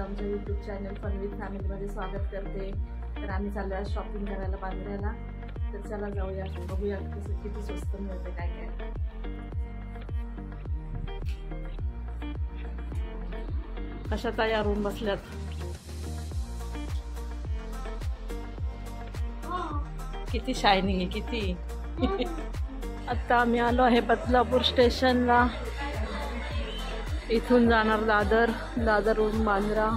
आमच्या YouTube channel fun with फॅमिलीमध्ये स्वागत करते। तर आम्ही चाललो आहे शॉपिंग करायला बांद्र्याला। तर चला जाऊया, बघूया कसं किती स्वस्त मिळते काय काय। कशा तयार होऊन बसल्यात, किती शायनिंग आहे किती। आता आम्ही आलो आहे बदलापूर स्टेशनला, इथून जाणार दादर, दादरवरून बांद्रा।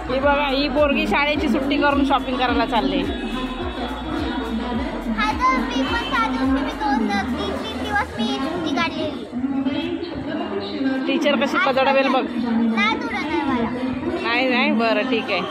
ही बघा, ही पोरगी शाळेची सुट्टी करून शॉपिंग करायला चालले। टीचर कशी पदडवेल बघ। नाही नाही, बरं ठीक आहे।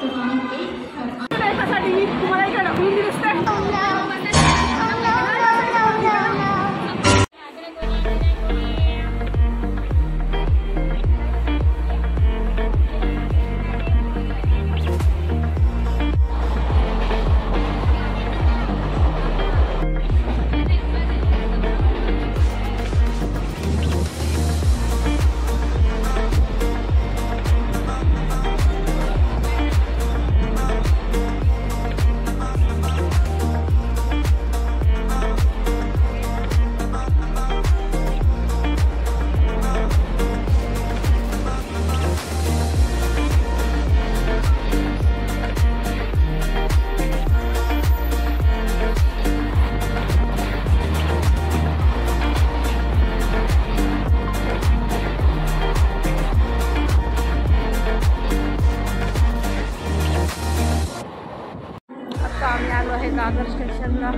आम्ही आलो आहे दादर स्टेशनला,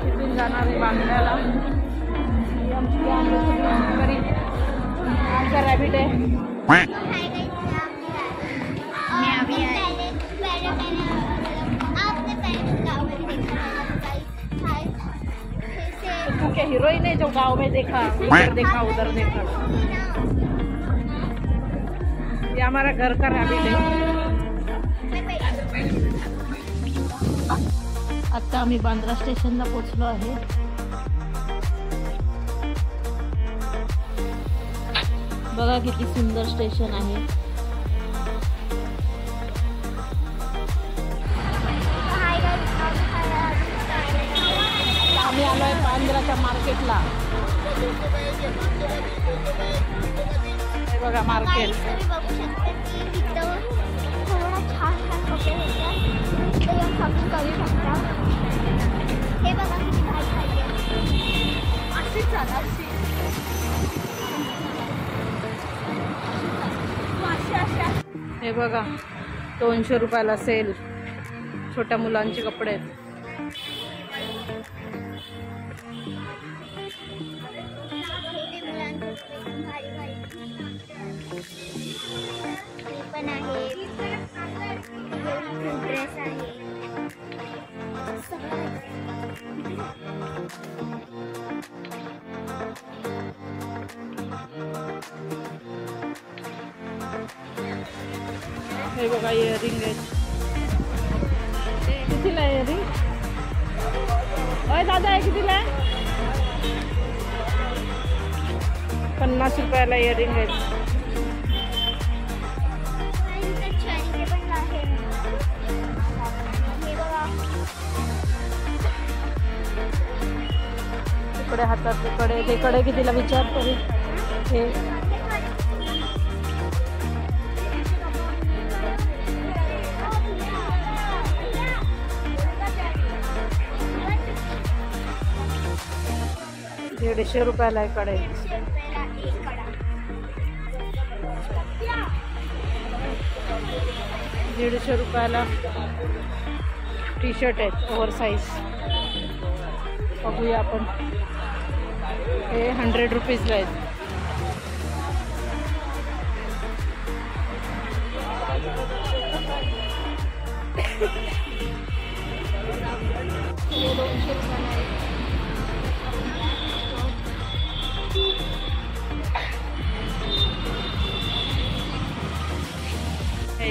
तिथून जाणार आहे बांद्र्याला। आमचा रॅबिट आहे। तू क्या हीरोइन है जो गाँव में देखा, इधर देखा उधर देखा। ये हमारा घर का रॅबिट है। आता आम्ही बांद्रा स्टेशनला पोहोचलो आहे। बघा किती सुंदर स्टेशन आहे। आम्ही आलो आहे बांद्राच्या मार्केटला। हे बघा मार्केट। हे बघा 200 रुपयाला सेल, छोट्या मुलांचे कपडे। हे बघा इयरिंग आहे। कितीला आहे इयरिंग? ओय दादा, आहे कितीला आहे? 50 रुपयाला इयरिंग आहे। इकडे हातात कडे, ते कडे कितीला विचार तरी? हे 150 रुपयाला आहे कडे। 150 रुपयाला टी शर्ट आहेत ओव्हर साईज। बघूया आपण, हे 100 रुपीजला आहेत।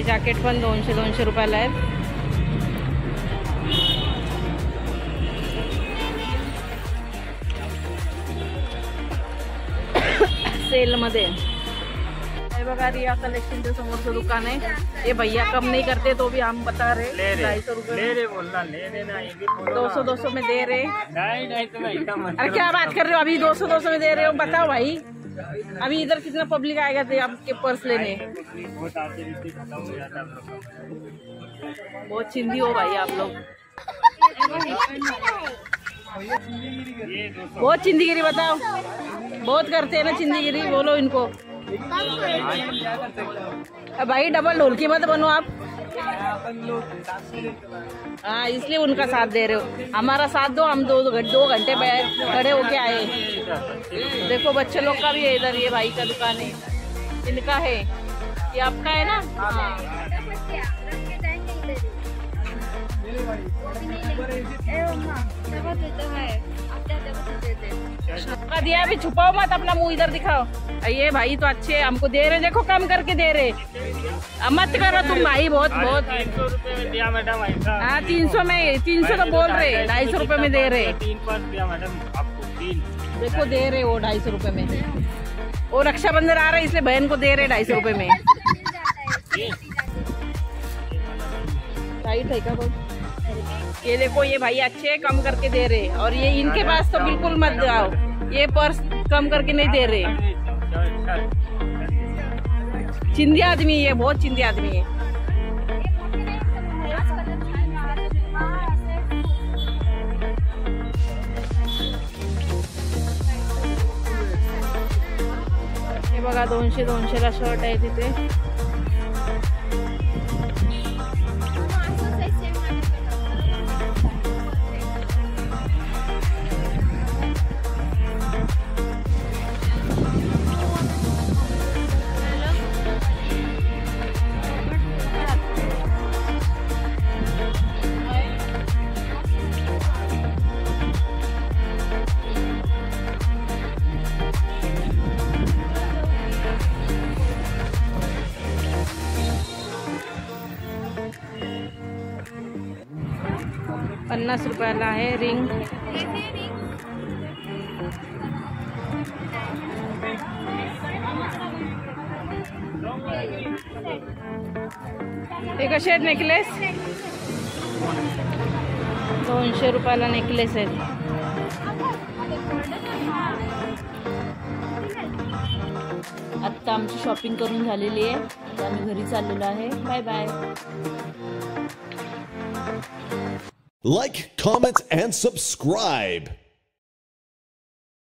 हे जॅकेट पण 200 रुपयाला आहेत. सेल मध्ये हे बघा रिया कलेक्शन के समोरचं दुकान है. ये भैया कम नहीं करते तो भी हम बता रहे 250 रुपये ले रहे बोलना ले लेना 200 में दे रहे. नहीं तो मैं अरे क्या बात कर रहे हो, अभी 200 में दे रहे हो, बताओ भाई. अभी इधर कितना पब्लिक आएगा थे आपके पर्स लेने. बहुत चिंदी हो भाई आप लोग, बहुत चिंदीगिरी बताओ, बहुत करते हैं ना चिंदीगिरी. बोलो इनको भाई डबल ढोलकी मत बनो आप. हाँ इसलिए उनका साथ दे रहे हो, हमारा साथ दो. हम 2 घंटे खड़े होके आए. देखो बच्चे लोग का भी है इधर. ये भाई का दुकान है, इनका है, ये आपका है ना. दिया भी छुपाओ मत, अपना मुंह इधर दिखाओ. ये भाई तो अच्छे है, हमको दे रहे, देखो कम करके दे रहे. मत करो तुम भाई, बहुत 300 रुपए दिया मैडम. हाँ 300 में, 300 तो बोल रहे, 250 रुपए में दे रहे. 3 पर्स दिया मैडम आपको, 3 देखो दे रहे वो 250 रुपए में. वो रक्षाबंधन आ रहा है इसलिए बहन को दे रहे 250 रुपए में. टाइट है क्या कोई. ये देखो ये भाई अच्छे कम करके दे रहे, और ये इनके पास तो बिल्कुल मत आओ, ये पर्स कम करके नहीं दे रहे. चिंदी आदमी है, बहुत चिंदी आदमी है. हे बघा 200 ला शर्ट आहे तिथे. ₹50 आहे रिंग. हे कसे आहेत नेकलेस. ₹200 नेकलेस आहेत. आता आमची शॉपिंग करून झालेली आहे, आता आम्ही घरी चाललेलो आहे. Bye bye. Like, comment, and subscribe.